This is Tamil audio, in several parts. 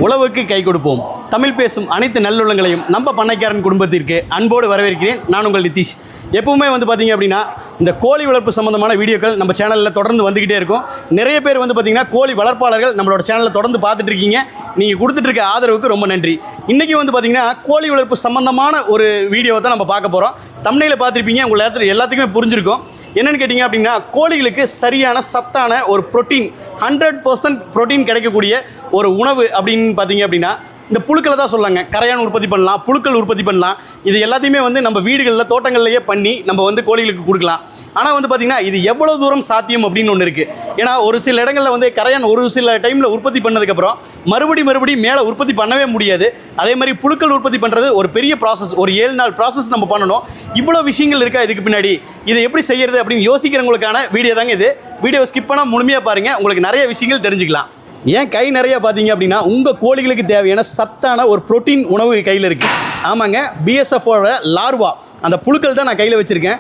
உழவுக்கு கை கொடுப்போம். தமிழ் பேசும் அனைத்து நல்லுள்ளங்களையும் நம்ம பண்ணைக்காரன் குடும்பத்திற்கு அன்போடு வரவேற்கிறேன். நான் உங்கள் நிதிஷ். எப்பவுமே பார்த்தீங்க அப்படின்னா இந்த கோழி வளர்ப்பு சம்மந்தமான வீடியோக்கள் நம்ம சேனலில் தொடர்ந்து வந்துக்கிட்டே இருக்கும். நிறைய பேர் பார்த்தீங்கன்னா கோழி வளர்ப்பாளர்கள் நம்மளோட சேனலில் தொடர்ந்து பார்த்துட்டு இருக்கீங்க. நீங்கள் கொடுத்துட்ருக்க ஆதரவுக்கு ரொம்ப நன்றி. இன்றைக்கி பார்த்தீங்கன்னா கோழி வளர்ப்பு சம்மந்தமான ஒரு வீடியோவை தான் நம்ம பார்க்க போகிறோம். தம்ப்நெயில பார்த்துருப்பீங்க, உங்கள் எல்லாத்துக்குமே புரிஞ்சிருக்கும். என்னென்னு கேட்டிங்க அப்படின்னா கோழிகளுக்கு சரியான சத்தான ஒரு ப்ரோட்டீன் 100% ப்ரோட்டீன் கிடைக்கக்கூடிய ஒரு உணவு அப்படின்னு பார்த்தீங்க அப்படின்னா இந்த புழுக்களை தான் சொல்லாங்க. கரையான் உற்பத்தி பண்ணலாம், புழுக்கள் உற்பத்தி பண்ணலாம். இது எல்லாத்தையுமே நம்ம வீடுகளில் தோட்டங்கள்லேயே பண்ணி நம்ம கோழிகளுக்கு கொடுக்கலாம். ஆனால் பார்த்திங்கன்னா இது எவ்வளோ தூரம் சாத்தியம் அப்படின்னு ஒன்று இருக்குது. ஏன்னா ஒரு சில இடங்களில் கரையான் ஒரு சில டைமில் உற்பத்தி பண்ணதுக்கப்புறம் மறுபடியும் மேலே உற்பத்தி பண்ணவே முடியாது. அதே மாதிரி புழுக்கள் உற்பத்தி பண்ணுறது ஒரு பெரிய ப்ராசஸ், ஒரு 7 நாள் ப்ராசஸ் நம்ம பண்ணணும். இவ்வளோ விஷயங்கள் இருக்கா இதுக்கு பின்னாடி, இதை எப்படி செய்கிறது அப்படின்னு யோசிக்கிறவங்களுக்கான வீடியோ தாங்க இது. வீடியோ ஸ்கிப் பண்ணால் முழுமையாக பாருங்கள், உங்களுக்கு நிறைய விஷயங்கள் தெரிஞ்சுக்கலாம். ஏன் கை நிறையா பார்த்தீங்க அப்படின்னா உங்கள் கோழிகளுக்கு தேவையான சத்தான ஒரு ப்ரோட்டீன் உணவு கையில் இருக்குது. ஆமாங்க, பிஎஸ்எஃபோட லார்வா அந்த புழுக்கள் தான் நான் கையில் வச்சுருக்கேன்.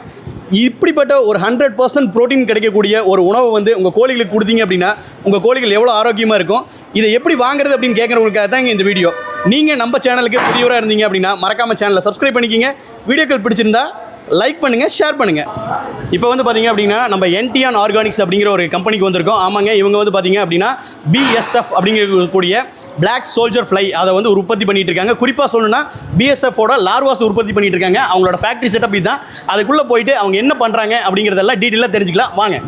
இப்படிப்பட்ட ஒரு 100% ப்ரோட்டீன் கிடைக்கக்கூடிய ஒரு உணவை உங்கள் கோழிகளுக்கு கொடுத்தீங்க அப்படின்னா உங்கள் கோழிகள் எவ்வளோ ஆரோக்கியமாக இருக்கும். இதை எப்படி வாங்குறது அப்படின்னு கேட்குறவங்களுக்காக தான் இந்த வீடியோ. நீங்கள் நம்ம சேனலுக்கு புதியவராக இருந்தீங்க அப்படின்னா மறக்காமல் சேனலை சப்ஸ்கிரைப் பண்ணிக்கிங்க. வீடியோக்கள் பிடிச்சிருந்தா லைக் பண்ணுங்கள், ஷேர் பண்ணுங்கள். இப்போ பார்த்தீங்க அப்படின்னா நம்ம என்டியான் ஆர்கானிக்ஸ் அப்படிங்கிற ஒரு கம்பெனிக்கு வந்திருக்கோம். ஆமாங்க, இவங்க பார்த்தீங்க அப்படின்னா பிஎஸ்எஃப் அப்படிங்கக்கூடிய பிளாக் சோல்ஜர் ஃப்ளை அதை உற்பத்தி பண்ணிட்டு இருக்காங்க. குறிப்பாக சொல்லணும்னா பிஎஸ்எஃபோட லார்வாஸ் உற்பத்தி பண்ணிட்டு இருக்காங்க. அவங்களோட ஃபேக்ட்ரி செட்டப் இதுதான். அதுக்குள்ளே போயிட்டு அவங்க என்ன பண்ணுறாங்க அப்படிங்கிறதெல்லாம் டீட்டெயிலாக தெரிஞ்சுக்கலாம் வாங்க.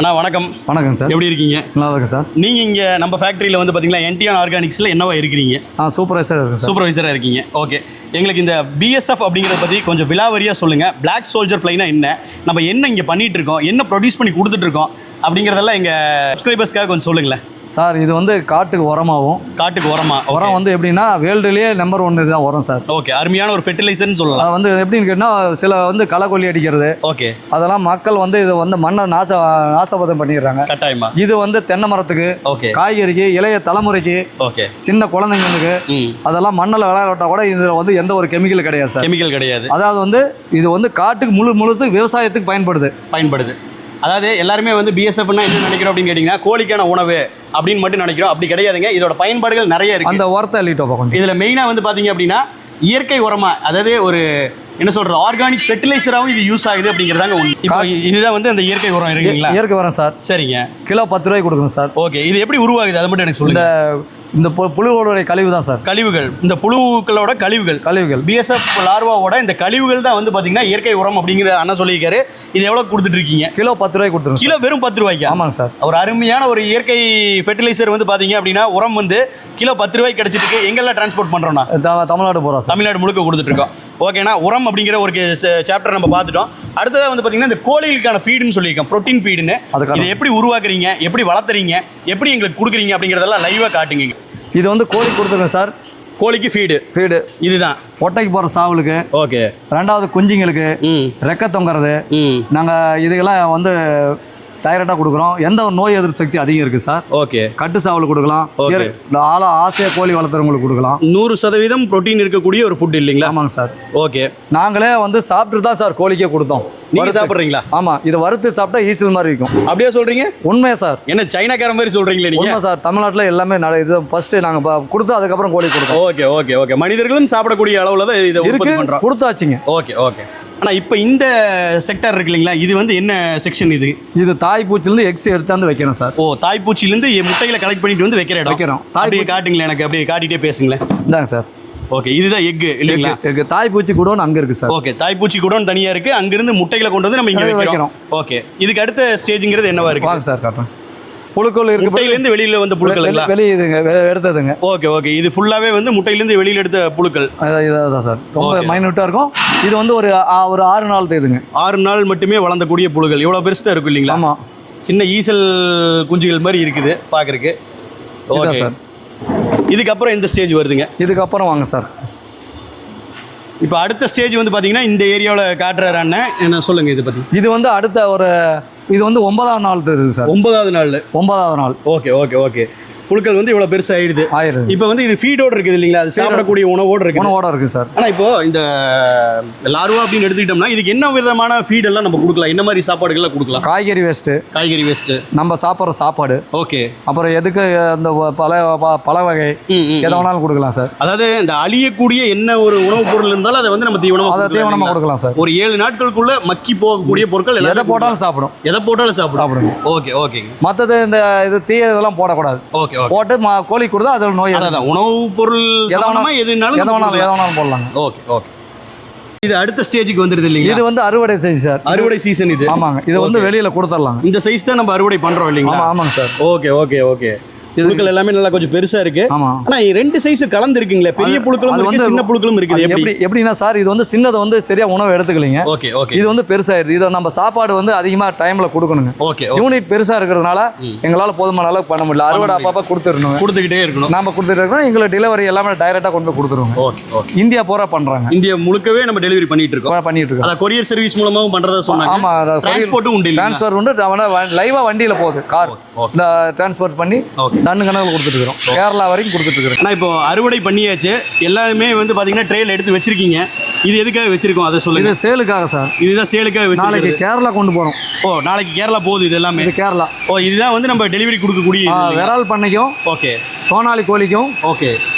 அண்ணா வணக்கம். வணக்கம் சார், எப்படி இருக்கீங்க? நல்லா இருக்கேன் சார். நீங்கள் இங்கே நம்ம ஃபேக்ட்ரியில் பார்த்தீங்களா என்டியான் ஆர்கானிக்ஸில் என்னவா இருக்கிறீங்க? சூப்பர்வைசராக இருக்கீங்க. ஓகே, எங்களுக்கு இந்த பிஎஸ்எஃப் அப்படிங்கிறத பற்றி கொஞ்சம் விலாவரியாக சொல்லுங்கள். பிளாக் சோல்ஜர் ஃப்ளைனா என்ன, நம்ம என்ன இங்கே பண்ணிகிட்டு இருக்கோம், என்ன ப்ரொடியூஸ் பண்ணி கொடுத்துட்ருக்கோம் அப்படிங்கிறதெல்லாம் எங்கள் சப்ஸ்கிரைபர்ஸ்க்காக கொஞ்சம் சொல்லுங்களேன். சார், இது காட்டுக்கு உரமாகும். காட்டுக்கு உரம் எப்படின்னா வேர்ல்டுலேயே நம்பர் 1 தான் உரம் சார். ஓகே, அருமையான ஒரு ஃபெர்டிலைசர்னு சொல்லலாம். அது எப்படின்னு கேட்டால் சில களைக்கொல்லி அடிக்கிறது. ஓகே, அதெல்லாம் மக்கள் இதை மண்ணை நாசபதம் பண்ணிடுறாங்க. கட்டாயமா இது தென்னை மரத்துக்கு, ஓகே, காய்கறிக்கு, இளைய தலைமுறைக்கு, ஓகே, சின்ன குழந்தைங்களுக்கு அதெல்லாம் மண்ணில் விளையாட்டா கூட இதில் எந்த ஒரு கெமிக்கல் கிடையாது சார். கெமிக்கல் கிடையாது. அதாவது இது காட்டுக்கு முழுத்து விவசாயத்துக்கு பயன்படுது. அதாவது எல்லாருமே பிஎஸ்எஃப்னா என்ன நினைக்கிறோம் அப்படின்னு கேட்டிங்கன்னா கோழிக்கான உணவு அப்படின்னு மட்டும் நினைக்கிறோம். அப்படி கிடையாதுங்க. இதோட பயன்பாடுகள் நிறைய இருக்குது. அந்த உரத்தை அள்ளிட்டோம். இதில் மெயினாக பார்த்தீங்க அப்படின்னா இயற்கை உரமாக, அதாவது ஒரு என்ன சொல்கிறது ஆர்கானிக் ஃபெர்டிலைசராகவும் இது யூஸ் ஆகுது அப்படிங்கிறதாங்க ஒன்று. இப்போ இதுதான் அந்த இயற்கை உரம் இருக்குங்களா? இயற்கை உரம் சார். சரிங்க, கிலோ 10 ரூபாய்க்கு கொடுக்குறோம் சார். ஓகே, இது எப்படி உருவாகுது அதை மட்டும் எனக்கு சொல்லுங்கள். இந்த புழுவோட கழிவு தான் சார். கழிவுகள், இந்த புழுக்களோட கழிவுகள் பிஎஸ்எஃப் லார்வாவோட இந்த கழிவுகள் தான் பார்த்தீங்கன்னா இயற்கை உரம் அப்படிங்கிற அண்ணா சொல்லியிருக்காரு. இது எவ்வளோ கொடுத்துட்டு இருக்கீங்க? கிலோ 10 ரூபாய்க்கு கொடுத்துருங்க. கிலோ வெறும் 10 ரூபாய்க்கு? ஆமாங்க சார். ஒரு அருமையான ஒரு இயற்கை ஃபெர்டிலைசர் பார்த்தீங்க அப்படின்னா உரம் கிலோ 10 ரூபாய்க்கு கிடைச்சிட்டு இருக்கு. எங்கெல்லாம் டிரான்ஸ்போர்ட் பண்ணுறோம்னா தமிழ்நாடு போகிறோம். தமிழ்நாடு முழுக்க கொடுத்துட்டு இருக்கோம். ஓகேண்ணா, உரம் அப்படிங்கிற ஒரு சாப்டர் நம்ம பார்த்துட்டோம். அடுத்ததாக பார்த்தீங்கன்னா இந்த கோழிகளுக்கான ஃபீடுன்னு சொல்லியிருக்கோம், ப்ரோட்டீன் ஃபீடுன்னு. இதை எப்படி உருவாக்குறீங்க, எப்படி வளர்த்துறீங்க, எப்படி எங்களுக்கு கொடுக்குறீங்க அப்படிங்கிறதெல்லாம் லைவாக காட்டுங்க. இது கோழி கொடுத்துருங்க சார். கோழிக்கு ஃபீடு இதுதான். ஒட்டைக்கு போகிற சாவலுக்கு, ஓகே, 2வது குஞ்சுங்களுக்கு ரெக்க தொங்குறது, நாங்கள் இதுக்கெல்லாம் டைரக்டாக கொடுக்குறோம். எந்த ஒரு நோய் எதிர்ப்பு சக்தி அதிகம் இருக்குது சார். ஓகே, கட்டு சாவல் கொடுக்கலாம். ஆசையாக கோழி வளர்த்துறவங்களுக்கு கொடுக்கலாம். 100% ப்ரோட்டீன் இருக்கக்கூடிய ஒரு ஃபுட் இல்லைங்களா? ஆமாங்க சார். ஓகே, நாங்களே சாப்பிட்டு தான் சார் கோழிக்கே கொடுத்தோம். நீங்கள் சாப்பிட்றீங்களா? ஆமாம், இது வறுத்து சாப்பிட்டா ஈச்சல் மாதிரி இருக்கும். அப்படியே சொல்கிறீங்க? உண்மையா சார்? என்ன சைனாக்கார மாதிரி சொல்கிறீங்களே நீங்கள்? உண்மை சார். தமிழ்நாட்டில் எல்லாமே இது ஃபஸ்ட்டு நாங்கள் கொடுத்து அதுக்கப்புறம் கோழி கொடுத்தோம். ஓகே ஓகே ஓகே, மனிதர்களும் சாப்பிடக்கூடிய அளவில் தான் இதை உற்பத்தி பண்ணுறோம். கொடுத்தாச்சுங்க. Okay okay. ஆனால் இப்போ இந்த செக்டர் இருக்கு இல்லைங்களா, இது என்ன செக்ஷன்? இது தாய்ப்பூச்சிலேருந்து எக்ஸ் எடுத்தாந்து வைக்கிறோம் சார். ஓ, தாய்ப்பூச்சிலேருந்து முட்டைகளை கலெக்ட் பண்ணிட்டு வைக்கிறோம். அப்படியே காட்டுங்களேன், எனக்கு அப்படியே காட்டிகிட்டே பேசுங்களேன். இந்தாங்க சார். ஓகே, இதுதான் எக்கு இல்லைங்களா? எக்கு தாய்ப்பூச்சி கூடோன்னு அங்கே இருக்குது சார். ஓகே, தாய்ப்பூச்சி கூடோன்னு தனியாக இருக்குது. அங்கேருந்து முட்டைகளை கொண்டு நம்ம இங்கே வைக்கிறோம். ஓகே, இதுக்கு அடுத்த ஸ்டேஜுங்கிறது என்னவா இருக்குது? வாங்க சார் காட்டுறேன். புழுக்கள் இருக்கு. முட்டையிலேருந்து வெளியில் வந்த புழுக்கள் வெளியுதுங்க, எடுத்ததுங்க. ஓகே ஓகே, இது ஃபுல்லாகவே முட்டையிலேருந்து வெளியில் எடுத்த புழுக்கள். இதான் சார், ரொம்ப மைனூட்டாக இருக்கும். இது ஒரு 6 நாள் இதுங்க. 6 நாள் மட்டுமே வளர்ந்தக்கூடிய புழுக்கள். இவ்வளோ பெருசு தான் இருக்கும் இல்லைங்களா? ஆமாம், சின்ன ஈசல் குஞ்சுகள் மாதிரி இருக்குது பார்க்குறக்கு. Okay sir. இதுக்கப்புறம் எந்த ஸ்டேஜ் வருதுங்க? இதுக்கப்புறம் வாங்க சார். இப்போ அடுத்த ஸ்டேஜ் பார்த்தீங்கன்னா இந்த ஏரியாவில் காட்டுறாரு அண்ணன், என்ன சொல்லுங்கள் இதை பற்றி? இது அடுத்த ஒரு இது 9ஆவது நாள் தெரியுது சார். 9வது நாள். 9வது நாள். Okay okay okay. புழுக்கள் வந்து இவ்வளவு பெருசா ஆயிடுது. இப்போ வந்து இது ஃபீடோட இருக்குது இல்லைங்களா, அது சாப்பிடக்கூடிய உணவோட இருக்கு சார். ஆனா இப்போ இந்த லார்வா அப்படின்னு எடுத்துக்கிட்டோம்னா இதுக்கு என்ன விதமான ஃபீட் எல்லாம் நம்ம கொடுக்கலாம், என்ன மாதிரி சாப்பாடுகள்லாம் கொடுக்கலாம்? காய்கறி வேஸ்ட் நம்ம சாப்பிட்ற சாப்பாடு. ஓகே. அப்புறம் எதுக்கு அந்த பல வகை எதை வேணாலும் கொடுக்கலாம் சார். அதாவது இந்த அழியக்கூடிய என்ன ஒரு உணவுப் பொருள் இருந்தாலும் அதை வந்து நம்ம தீவனமா கொடுக்கலாம் சார். ஒரு 7 நாட்களுக்குள்ள மக்கி போகக்கூடிய பொருட்கள் எதை போட்டாலும் சாப்பிடும். Okay okay. மற்றது இந்த இது இதெல்லாம் போடக்கூடாது. ஓகே. போட்டு கோழி கொடுத்தா அதில் நோய். அதான் உணவுப் பொருள் எதனாலும் போடலாம். Okay okay. இது அடுத்த ஸ்டேஜுக்கு வந்துருது இல்லைங்க, இது வந்து அறுவடை சைஸ் சார். அறுவடை சீசன் இது. ஆமாங்க, இது வந்து வெளியில கொடுத்துடலாம். இந்த சைஸ் தான் நம்ம அறுவடை பண்றோம் இல்லைங்களா? ஆமாங்க சார். Okay okay okay. புழுக்கள் எல்லாமே நல்லா கொஞ்சம் பெருசா இருக்கு. ஆனா 2 சைஸ் கலந்து இருக்குங்களே, பெரிய புழுக்களும் இருக்கு சின்ன புழுக்களும் இருக்குது. எப்படின்னா சார், இது வந்து சின்னதை வந்து சரியா உணவு எடுத்துக்கலீங்க. Okay okay. இது வந்து பெருசாயிருது. இதை நம்ம சாப்பாடு வந்து அதிகமா டைம்ல கொடுக்கணுங்க. ஓகே. யூனிட் பெருசா இருக்கிறதுனால எங்களால போதுமான அளவுக்கு பண்ண முடியல. அறுவடை அப்பப்ப கொடுத்துக்கிட்டே இருக்கணும். நம்ம கொடுத்துட்டு இருக்கோம். எங்களுக்கு டெலிவரி எல்லாமே டைரக்டா கொண்டு போய் கொடுத்துருவோம். Okay okay. இந்தியா பூரா பண்றாங்க. இந்தியா முழுக்கவே நம்ம டெலிவரி பண்ணிட்டு இருக்கோம். அத கொரியர் சர்வீஸ் மூலமாவும் பண்றதா சொன்னாங்க. ஆமா, டிரான்ஸ்போர்ட்டும் உண்டு. டிரான்ஸ்ஃபர் உண்டு. லைவா வண்டியில போகுது கார். இந்த டிரான்ஸ்போர்ட் பண்ணி டன் கணக்குல கொடுத்துட்டு கேரளா வரைக்கும் கொடுத்துட்டு இருக்கோம். இப்போ அறுவடை பண்ணியாச்சு, எல்லாமே வந்து பாத்தீங்கன்னா ட்ரெயில எடுத்து வச்சிருக்கீங்க. இது எதுக்காக வச்சிருக்கோம் அதை சொல்லுங்க. இது சேலுக்காக சார். இதுதான் சேலுக்காக வச்சிருக்கோம். நாளைக்கு கேரளா கொண்டு போறோம். ஓ, நாளைக்கு கேரளா போகுது. இது எல்லாமே கேரளா. ஓ, இதுதான் வந்து நம்ம டெலிவரி கொடுக்கக்கூடிய விரால் பண்ணைக்கும், ஓகே, சோனாலி கோழிக்கும், ஓகே,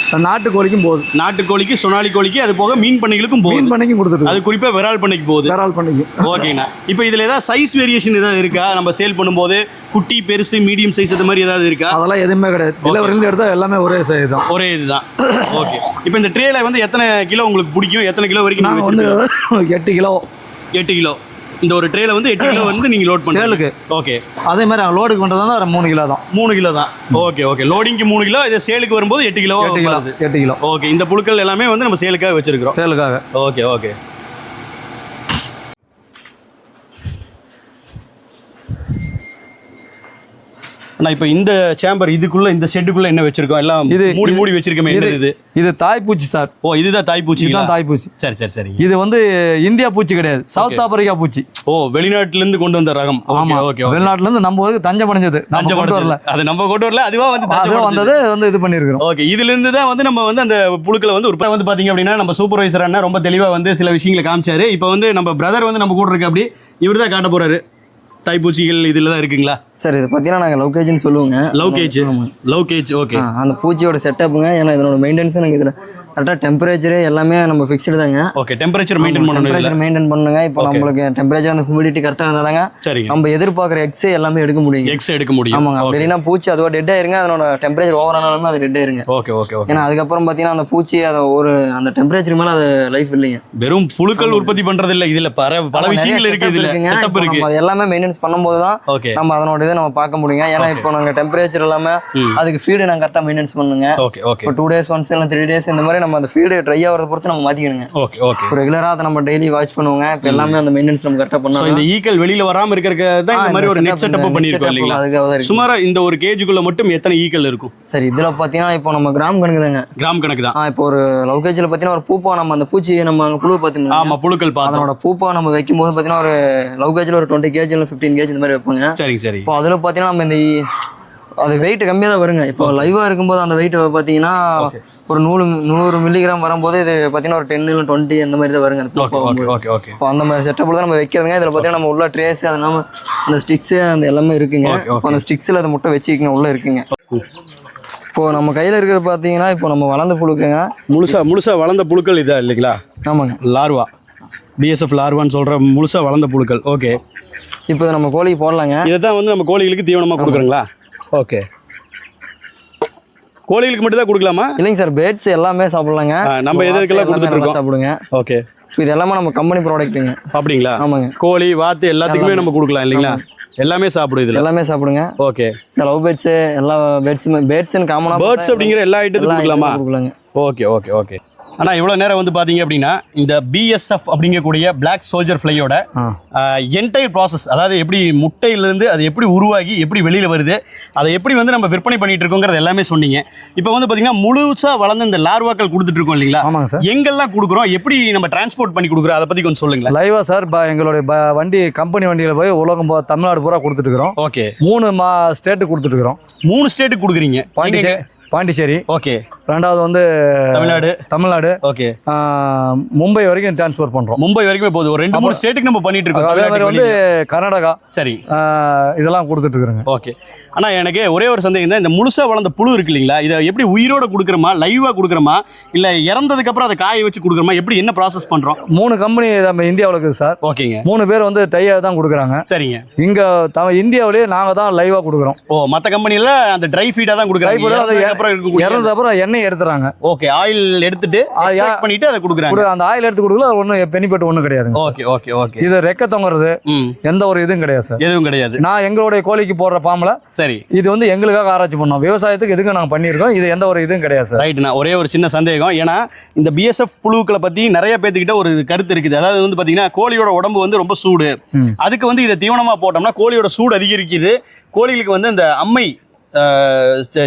நாட்டு கோழிக்கும் போகுது. நாட்டு கோழிக்கு, சோனாலி கோழிக்கு, அது போக மீன் பண்ணைகளுக்கும் போகுது. மீன் பண்ணைக்கும் கொடுத்துட்டு அது குறிப்பா விரால் பண்ணைக்கு போகுது. விரால் பண்ணைக்கு. ஓகேண்ணா. இப்போ இதுல ஏதாவது சைஸ் வேரியேஷன் ஏதாவது இருக்கா? நம்ம சேல் பண்ணும்போது குட்டி, பெருசு, மீடியம் சைஸ் அது மாதிரி ஏதாவது இருக்கா? அதெல்லாம் எதுவுமே கிடையாது. டெலிவரியில எடுத்தா எல்லாமே ஒரே சைஸ் தான். ஒரே இதுதான். ஓகே. இப்போ இந்த ட்ரேல வந்து எத்தனை கிலோ உங்களுக்கு பிடிக்கும்? எத்தனை கிலோ வரைக்கும் நாங்கள் வந்து 8 கிலோ. 8 கிலோ. இந்த ஒரு ட்ரேல வந்து 8 கிலோ வந்து நீங்க லோட் பண்ணுங்க சேலுக்கு. ஓகே. அதே மாதிரி லோடுக்கு பண்றதா 3 கிலோ தான். 3 கிலோ தான். Okay okay. லோடிங்க்கு 3 கிலோ, இது சேலுக்கு வரும்போது 8 கிலோ. 8 கிலோ. ஓகே. இந்த புழுக்கள் எல்லாமே வந்து நம்ம சேலுக்காக வச்சிருக்கோம். சேலுக்காக. Okay okay. அண்ணா, இப்போ இந்த சேம்பர் இதுக்குள்ள, இந்த ஷெட்டுக்குள்ள என்ன வச்சிருக்கோம்? எல்லாம் இது மூடி வச்சிருக்கோமே. இது தாய்ப்பூச்சி சார். ஓ, இதுதான் தாய்ப்பூச்சி. இதுதான் தாய்ப்பூச்சி. சரி சரி சரி. இது வந்து இந்தியா பூச்சி கிடையாது, சவுத் ஆப்பிரிக்கா பூச்சி. ஓ, வெளிநாட்டுல இருந்து கொண்டு வந்த ரகம். ஆமா, ஓகே. வெளிநாட்டுல இருந்து நம்ம வந்து தஞ்சம் அடைஞ்சது. நம்ம கொண்டு வரல. அது நம்ம கொண்டு வரல, அதுவா வந்தது வந்து இது பண்ணிருக்கோம். ஓகே. இதுல இருந்து தான் வந்து நம்ம வந்து அந்த புழுக்களை வந்து உற்பத்தி வந்து பாத்தீங்க அப்படின்னா நம்ம சூப்பர்வைசர் அண்ணா ரொம்ப தெளிவா வந்து சில விஷயங்களை காமிச்சாரு. இப்போ வந்து நம்ம பிரதர் வந்து நம்ம கூட இருக்கு, அப்படி இவர் தான் காட்ட போறாரு. தாய்ப்பூச்சிகள் இதில் தான் இருக்குங்களா சார்? இது பார்த்தீங்கன்னா நாங்கள் லவ் கேஜ்னு சொல்லுவோங்க. Love cage. ஓகே. அந்த பூச்சியோட செட்டப்புங்க. ஏன்னா இதனோட மெயின்டெனன்ஸ் எனக்கு இதில் கரெக்டாக டெம்பரேச்சர் எல்லாமே நம்ம ஃபிக்ஸ்டு தாங்க. ஓகே. டெம்பரேச்சர் மெயின்டைன் பண்ணுங்க. இப்போ நம்மளுக்கு டெம்பரேச்சர் அந்த ஹியூமிடிட்டி கரெக்டாக இருந்தால் தாங்க நம்ம எதிர்பார்க்குற எக்ஸே எல்லாமே எடுக்க முடியும். ஆமாங்க. அப்படின்னா பூச்சி அதுவா டெட் ஆயிருங்க. அதனோட டெம்பரேச்சர் ஓவர் ஆனாலுமே அது டெட் ஆயிருங்க. Okay okay. ஏன்னா அதுக்கப்புறம் பார்த்தீங்கன்னா அந்த பூச்சி அதை அந்த டெம்பரேச்சர் மேலே அது லைஃப் இல்லைங்க. வெறும் புழுக்கள் உற்பத்தி பண்றது இல்லை, இதுல பல விஷயங்கள் இருக்கு. இதுல செட்டப் இருக்கு. அது எல்லாமே மெயின்டெனன்ஸ் பண்ணும்போது தான் நம்ம அதனோட இதை நம்ம பார்க்க முடியுங்க. ஏன்னா இப்போ நாங்கள் டெம்பரேச்சர் இல்லாமல் அதுக்கு ஃபீடு நாங்கள் கரெக்டாக மெயின்டெனன்ஸ் பண்ணுங்க. இப்போ 2 days ஒன்ஸ் இல்லை 3 days இந்த மாதிரி நம்ம அந்த ஃபீடு ட்ரை ஆகிறத பொறுத்து நம்ம மாத்திக்கணுங்க. Okay okay. இப்போ ரெகுலரா அதை நம்ம டெய்லி வாட்ச் பண்ணுவோங்க. இப்போ எல்லாமே அந்த மெயின்டெனன்ஸ் நம்ம கரெக்டா பண்ணணும். இந்த ஈக்கள் வெளியில வராம இருக்கறதுக்கு தான் இந்த மாதிரி ஒரு நெட் செட்டப் பண்ணிருக்கோம் இல்லீங்களா? சுமாரா இந்த ஒரு கேஜுக்குள்ள மட்டும் எத்தனை ஈக்கள் இருக்கும்? சரி, இதுல பாத்தீங்கன்னா இப்போ நம்ம கிராம் கணக்கு தாங்க. கிராம் கணக்கு தான். இப்போ ஒரு லவ் கேஜ்ல பாத்தீங்கன்னா ஒரு பூப்பா நம்ம அந்த பூச்சி நம்ம அங்க புழு பாத்தீங்கன்னா ஆமா, புழுக்கள் பார்த்தோம். அதனோட பூப்பா நம்ம வைக்கும்போது பாத்தீங்கன்னா ஒரு லவ் கேஜ்ல ஒரு 20 kg இல்ல 15 kg இந்த மாதிரி வைப்பாங்க. சரிங்க சரி. இப்போ அதுல பாத்தீங்கன்னா நம்ம இந்த அது வெயிட் கம்மியா தான் வருங்க. இப்போ லைவா இருக்கும்போது அந்த வெயிட் பாத்தீங்கன்னா ஒரு 100 மில்லிகிராம் வரும்போது இது பார்த்தீங்கன்னா ஒரு 10 இல்லை 20 அந்த மாதிரி தான் வருங்க. அந்த இப்போ அந்த மாதிரி செட்டப்பில் தான் நம்ம வைக்கிறதுங்க. இதில் பார்த்தீங்கன்னா நம்ம உள்ள ட்ரேஸ் அது இல்லாமல் அந்த ஸ்டிக்ஸு அந்த எல்லாமே இருக்குங்க. இப்போ அந்த ஸ்டிக்ஸில் அதை முட்டை வச்சுக்கிங்க உள்ளே இருக்குங்க. இப்போது நம்ம கையில் இருக்கிற பார்த்தீங்கன்னா இப்போ நம்ம வளர்ந்த புழுக்குங்க. முழுசாக வளர்ந்த புழுக்கள் இதா இல்லைங்களா? ஆமாங்க. லார்வா, பிஎஸ்எஃப் லார்வான்னு சொல்கிற முழுசாக வளர்ந்த புழுக்கள். ஓகே. இப்போ நம்ம கோழிக்கு போடலாங்க. இதை தான் வந்து நம்ம கோழிகளுக்கு தீவனமாக கொடுக்குறோங்களா? ஓகே. கோழிகளுக்கு மட்டும் தான் கொடுக்கலாமா? இல்லைங்க சார், பேர்ட்ஸ் எல்லாமே சாப்பிடலாங்க. நம்ம எதுக்கெல்லாம் கொடுத்துருக்கோம் சாப்பிடுங்க. ஓகே. இது எல்லாமே நம்ம கம்பெனி ப்ராடக்ட்டுங்க. அப்படிங்களா? ஆமாங்க. கோழி, வாத்து எல்லாத்துக்குமே நம்ம கொடுக்கலாம் இல்லைங்களா? எல்லாமே சாப்பிடும் இதில். எல்லாமே சாப்பிடுங்க. ஓகே. இந்த லவ் பேர்ட்ஸ் எல்லா பேர்ட்ஸ்னு காமனாக பேர்ட்ஸ் அப்படிங்கிற எல்லா ஐட்டத்துக்கும் கொடுக்கலாமா? கொடுக்கலாங்க. Okay okay okay. ஆனால் இவ்வளோ நேரம் வந்து பார்த்தீங்க அப்படின்னா இந்த பிஎஸ்எஃப் அப்படிங்கக்கூடிய பிளாக் சோல்ஜர் ஃப்ளையோட என்டையர் ப்ராசஸ், அதாவது எப்படி முட்டையிலேருந்து அது எப்படி உருவாகி எப்படி வெளியில் வருது, அதை எப்படி வந்து நம்ம விற்பனை பண்ணிட்டு இருக்கோங்கிறது எல்லாமே சொன்னீங்க. இப்போ வந்து பார்த்தீங்கன்னா முழுசாக வளர்ந்த இந்த லார்வாக்கள் கொடுத்துட்டு இருக்கோம் இல்லைங்களா? ஆமாங்க சார். எங்கெல்லாம் கொடுக்குறோம், எப்படி நம்ம டிரான்ஸ்போர்ட் பண்ணி கொடுக்குறோம், அதை பற்றி கொஞ்சம் சொல்லுங்களேன். லைவா சார் எங்களுடைய வண்டி கம்பெனி வண்டியில் போய் உலகம் தமிழ்நாடு பூரா கொடுத்துட்டு இருக்கிறோம். ஓகே. 3 ஸ்டேட்டு கொடுத்துட்டு இருக்கிறோம். 3 ஸ்டேட்டுக்கு கொடுக்குறீங்க. பாண்டிச்சேரி. ஓகே. ரெண்டாவது வந்து தமிழ்நாடு. ஓகே. மும்பை வரைக்கும் டிரான்ஸ்போர்ட் பண்றோம். மும்பை வரைக்கும் போகுது. ஒரு 2-3 ஸ்டேட்டுக்கு நம்ம பண்ணிட்டு இருக்கோம். அதே மாதிரி வந்து கர்நாடகா. சரி. இதெல்லாம் கொடுத்துட்டு இருக்கிறோங்க. ஓகே. ஆனா எனக்கு ஒரே ஒரு சந்தேகம் தான், இந்த முழுசா வளர்ந்த புழு இருக்கு இல்லைங்களா, இதை எப்படி உயிரோட கொடுக்குறோமா, லைவா கொடுக்குறோமா, இல்ல இறந்ததுக்கு அப்புறம் அதை காய வச்சு கொடுக்குறோமா, எப்படி என்ன ப்ராசஸ் பண்றோம்? 3 கம்பெனி நம்ம இந்தியாவில் இருக்குது சார். ஓகேங்க. 3 பேர் வந்து டையா தான் கொடுக்குறாங்க. சரிங்க. இங்க இந்தியாவிலேயே நாங்க தான் லைவா கொடுக்குறோம். மற்ற கம்பெனில அந்த ட்ரை ஃபீடா தான் கொடுக்குறாங்க. இறந்தது அப்புறம் எண்ணெய் எடுத்துறாங்க. ஓகே. ஆயில் எடுத்துட்டு பண்ணிட்டு அதை கொடுக்குறாங்க. அந்த ஆயில் எடுத்து கொடுக்கல, ஒன்றும் பெனிஃபிட் ஒன்றும் கிடையாது. Okay okay okay. இது ரெக்க தொங்குறது எந்த ஒரு இதுவும் கிடையாது சார். எதுவும் கிடையாது. நான் எங்களுடைய கோழிக்கு போடுற பாம்பல. சரி. இது வந்து எங்களுக்காக ஆராய்ச்சி பண்ணோம், விவசாயத்துக்கு எதுக்கு நாங்கள் பண்ணியிருக்கோம். இது எந்த ஒரு இதுவும் கிடையாது சார். ரைட். நான் ஒரே ஒரு சின்ன சந்தேகம், ஏன்னா இந்த பிஎஸ்எஃப் புழுக்களை பத்தி நிறைய பேத்துக்கிட்ட ஒரு கருத்து இருக்குது. அதாவது வந்து பாத்தீங்கன்னா கோழியோட உடம்பு வந்து ரொம்ப சூடு, அதுக்கு வந்து இதை தீவனமா போட்டோம்னா கோழியோட சூடு அதிகரிக்குது, கோழிகளுக்கு வந்து இந்த அம்மை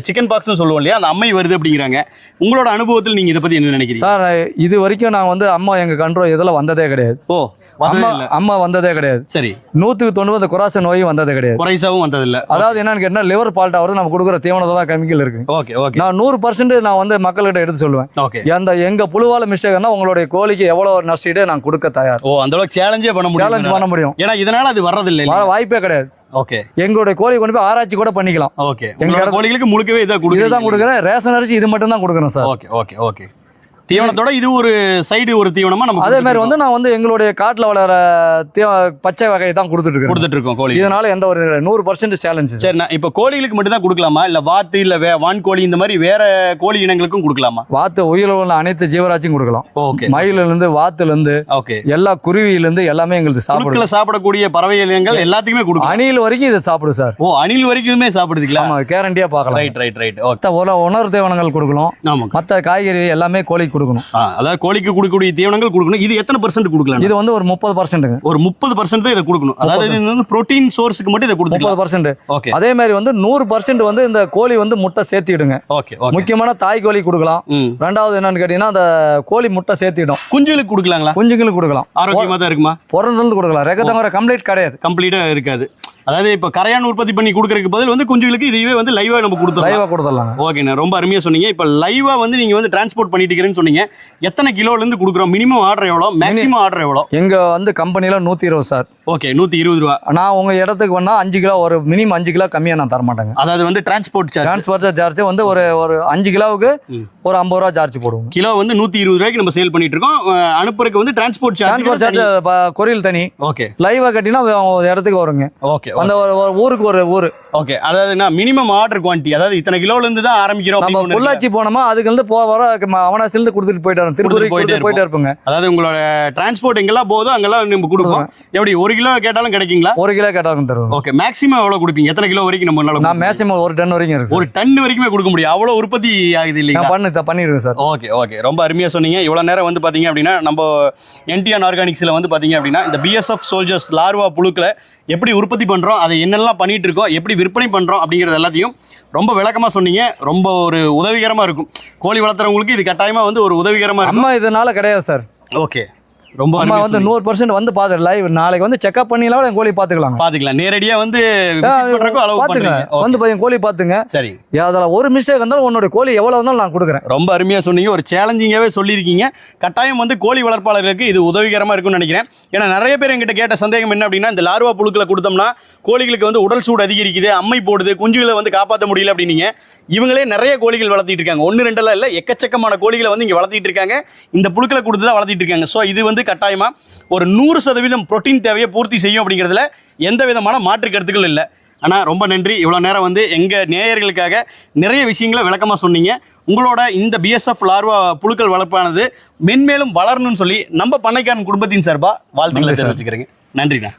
சிக்கன் பாக்ஸ்னு சொல்லுவோம் இல்லையா, அந்த அம்மை வருது அப்படிங்கிறாங்க. உங்களோட அனுபவத்தில் நீங்க இதை பத்தி என்ன நினைக்கிறீங்க சார்? இது வரைக்கும் நான் வந்து அம்மா எங்க கண்ட்ரோல் இதெல்லாம் வந்ததே கிடையாது. அம்மா வந்ததே கிடையாது. சரி. 190 அந்த குராச நோயும் வந்ததே கிடையாது. குறைசாவும் வந்தது இல்ல. அதாவது என்னன்னு கேட்டா லிவர் ஃபால்ட் ஆகுறது நம்ம கொடுக்குற தீவனத்துல தான் கெமிக்கல் இருக்கு. Okay okay. நான் 100% நான் வந்து மக்கள்கிட்ட எடுத்து சொல்லுவேன். ஓகே. எங்க புழுவால மிஸ்டேக்னா உங்களுடைய கோழிக்கு எவ்வளவு நஷ்டீடு நான் கொடுக்க தயார். அந்த அளவுக்கு சேலஞ்சே பண்ண முடியும். ஏன்னா இதனால அது வர்றது இல்லை, வாய்ப்பே கிடையாது. ஓகே. எங்களுடைய கோழி கொண்டு போய் ஆராய்ச்சி கூட பண்ணிக்கலாம். ஓகே. எங்க கோழிகளுக்கு முழுக்கவே இதான் கொடுக்குறேன். ரேஷன் அரிசி இது மட்டும் தான் கொடுக்குறேன் சார். Okay okay okay. தீவனத்தோட இது ஒரு சைடு ஒரு தீவனமா நம்ம அதே மாதிரி வந்து நான் வந்து எங்களுடைய காட்டில் வளர பச்சை வகையை தான் கொடுத்துட்டு இருக்கோம் கோழி. இதனால எந்த ஒரு 100% சேலஞ்ச். சரி. இப்போ கோழிகளுக்கு மட்டும் தான் கொடுக்கலாமா, இல்ல வாத்து இல்ல வான்கோழி இந்த மாதிரி வேற கோழி இனங்களுக்கும் கொடுக்கலாமா? வாத்து உயிரில் உள்ள அனைத்து ஜீவராசியும் கொடுக்கலாம். ஓகே. மயில இருந்து வாத்துல இருந்து எல்லா குருவியில இருந்து எல்லாமே எங்களுக்கு சாப்பிடக்கூடிய பறவை இனங்கள் எல்லாத்துக்குமே கொடுக்கும். அணில் வரைக்கும் இதை சாப்பிடு சார். அணில் வரைக்குமே சாப்பிடுதுங்களா? ஆமா, கேரண்டியா பார்க்கலாம். Right right right. உணவு தீவனங்கள் கொடுக்கலாம். மற்ற காய்கறி எல்லாமே கோழி கொடுக்கணும். அதாவது கோழிக்கு கொடுக்கக்கூடிய தீவனங்கள் கொடுக்கணும். இது எத்தனை % கொடுக்கலாம்? இது வந்து ஒரு 30%. ஒரு 30% தான் இதை கொடுக்கணும். அதாவது இது வந்து புரோட்டீன் சோர்ஸ்க்கு மட்டும் இதை கொடுக்கணும். 30%. ஓகே. அதே மாதிரி வந்து 100% வந்து இந்த கோழி வந்து முட்டை சேர்த்திடுங்க. ஓகே. முக்கியமான தாய் கோழி கொடுக்கலாம். ரெண்டாவது என்னன்னு கேட்டீங்கன்னா அந்த கோழி முட்டை சேர்த்திடும். குஞ்சுகளுக்கு கொடுக்கலாங்களா? குஞ்சுகளுக்கு கொடுக்கலாம். ஆரோக்கியமா தான் இருக்குமா? பிறந்திருந்து கொடுக்கலாம். ரெக்கத்தவர கம்ப்ளீட்டா இருக்காது. அதாவது இப்போ கரையான் உற்பத்தி பண்ணி கொடுக்கறதுக்கு பதில் வந்து குஞ்சுகளுக்கு இதுவே வந்து லைவா நம்ம கொடுத்துடலாம். ஓகேண்ணா, ரொம்ப அருமையா சொன்னீங்க. இப்போ லைவா வந்து நீங்க வந்து டிரான்ஸ்போர்ட் பண்ணிட்டு இருக்கீங்கன்னு சொன்னீங்க. எத்தனை கிலோல இருந்து கொடுக்குறோம்? மினிமம் ஆர்டர் எவ்வளோ, மேக்ஸிமம் ஆர்டர் எவ்வளோ? எங்க வந்து கம்பெனில 120 சார். ஓகே. 120 ரூபா. நான் உங்க இடத்துக்கு வந்தா 5 கிலோ ஒரு மினிமம் 5 கிலோ கம்மியா நான் தர மாட்டேங்க. அதாவது வந்து டிரான்ஸ்போர்ட் சார்ஜ் வந்து ஒரு 5 கிலோவுக்கு ஒரு 50 ரூபா சார்ஜ் போடுவோம். கிலோ வந்து 120 ரூபாய்க்கு நம்ம சேல் பண்ணிட்டு இருக்கோம். அனுப்புறதுக்கு வந்து டிரான்ஸ்போர்ட் சார்ஜ் கொரியல் தனி. ஓகே. லைவா கட்டினா இடத்துக்கு வருங்க. ஓகே. அந்த ஊருக்கு ஒரு ஊரு. ஓகே. அதாவது மினிமம் ஆர்டர் குவான்டிட்டி, அதாவது இத்தனை கிலோல இருந்து தான் ஆரம்பிக்கிறோம். நம்ம பொள்ளாச்சி போனோமா அதுக்கு வந்து வர அவனாசில இருந்து கொடுத்துட்டு போயிட்டு வரோம். திருப்பதி போயிட்டு இருப்போங்க. அதாவது உங்களோட டிரான்ஸ்போர்ட் எங்கெல்லாம் போதோ அங்கெல்லாம் நம்ம கொடுப்போம். எப்படி 1 கிலோ கேட்டாலும் கிடைக்குங்களா? 1 கிலோ கேட்டாலும் தருவோம். ஓகே. மேக்ஸிமம் எவ்வளவு கொடுப்பீங்க? எத்தனை கிலோ வரைக்கும் நம்ம? நான் மேக்ஸிமம் 1 டன் வரைக்கும் இருக்கு. 1 டன் வரைக்குமே கொடுக்க முடியும். அவ்வளவு உற்பத்தி ஆகுது இல்லையா? பண்ணிடுவேன் சார். Okay okay. ரொம்ப அருமையா சொன்னீங்க. இவ்வளவு நேரம் வந்து பாத்தீங்க அப்படின்னா நம்ம என்டிஆர் ஆர்கானிக்ஸ்ல வந்து பாத்தீங்க அப்படின்னா இந்த பிஎஸ்எஃப் சோல்ஜர்ஸ் லார்வா புழுக்களை எப்படி உற்பத்தி பண்றோம், அதை என்னெல்லாம் பண்ணிட்டு இருக்கோம், எப்படி விற்பனை பண்றோம் அப்படிங்கிறது எல்லாத்தையும் ரொம்ப விளக்கமா சொன்னீங்க. ரொம்ப ஒரு உதவிகரமா இருக்கும். கோழி வளர்த்துறவங்களுக்கு இது கட்டாயமா வந்து ஒரு உதவிகரமா இருக்கும். அம்மா இதனால கிடையாது சார். ஓகே. ரொம்ப வந்து 100% வந்து பாத்துக்கலாம். லைவ் நாளைக்கு வந்து செக்அப் பண்ணிலாம் கோழி பாத்துக்கலாம். நேரடியா வந்து வந்து கோழி பாத்துங்க. சரி. அதில் ஒரு மிஸ்டேக் இருந்தாலும் உன்னோட கோழி எவ்வளவு இருந்தாலும் நான் கொடுக்குறேன். ரொம்ப அருமையா சொன்னீங்க. ஒரு சேலஞ்சிங்காவே சொல்லியிருக்கீங்க. கட்டாயம் வந்து கோழி வளர்ப்பாளர்களுக்கு இது உதவிகரமா இருக்கும்னு நினைக்கிறேன். ஏன்னா நிறைய பேர் எங்கிட்ட கேட்ட சந்தேகம் என்ன அப்படின்னா, இந்த லார்வா புழுக்களை கொடுத்தோம்னா கோழிகளுக்கு வந்து உடல் சூடு அதிகரிக்குது, அம்மை போடுது, குஞ்சுகளை வந்து காப்பாற்ற முடியல அப்படின்னீங்க. இவங்களே நிறைய கோழிகள் வளர்த்திட்டு இருக்காங்க. 1-2 இல்ல, எக்கச்சக்கமான கோழிகளை வந்து இங்க வளர்த்திட்டு இருக்காங்க. இந்த புழுக்களை கொடுத்து தான் வளர்த்திட்டு இருக்காங்க. ஸோ இது வந்து கட்டாயமா ஒரு 100% புரோட்டீன் தேவையை பூர்த்தி செய்யும் அப்படிங்கிறதுல எந்த விதமான மாற்று கருத்துக்கள் இல்லை. ஆனால் ரொம்ப நன்றி. இவ்வளோ நேரம் வந்து எங்கள் நேயர்களுக்காக நிறைய விஷயங்களை விளக்கமாக சொன்னீங்க. உங்களோட இந்த பிஎஸ்எஃப் லார்வா புழுக்கள் வளர்ப்பானது மென்மேலும் வளரணும்னு சொல்லி நம்ம பண்ணைக்காரன் குடும்பத்தின் சார்பாக வாழ்த்துக்களை தெரிவிச்சுக்கிறேங்க. நன்றிண்ணா.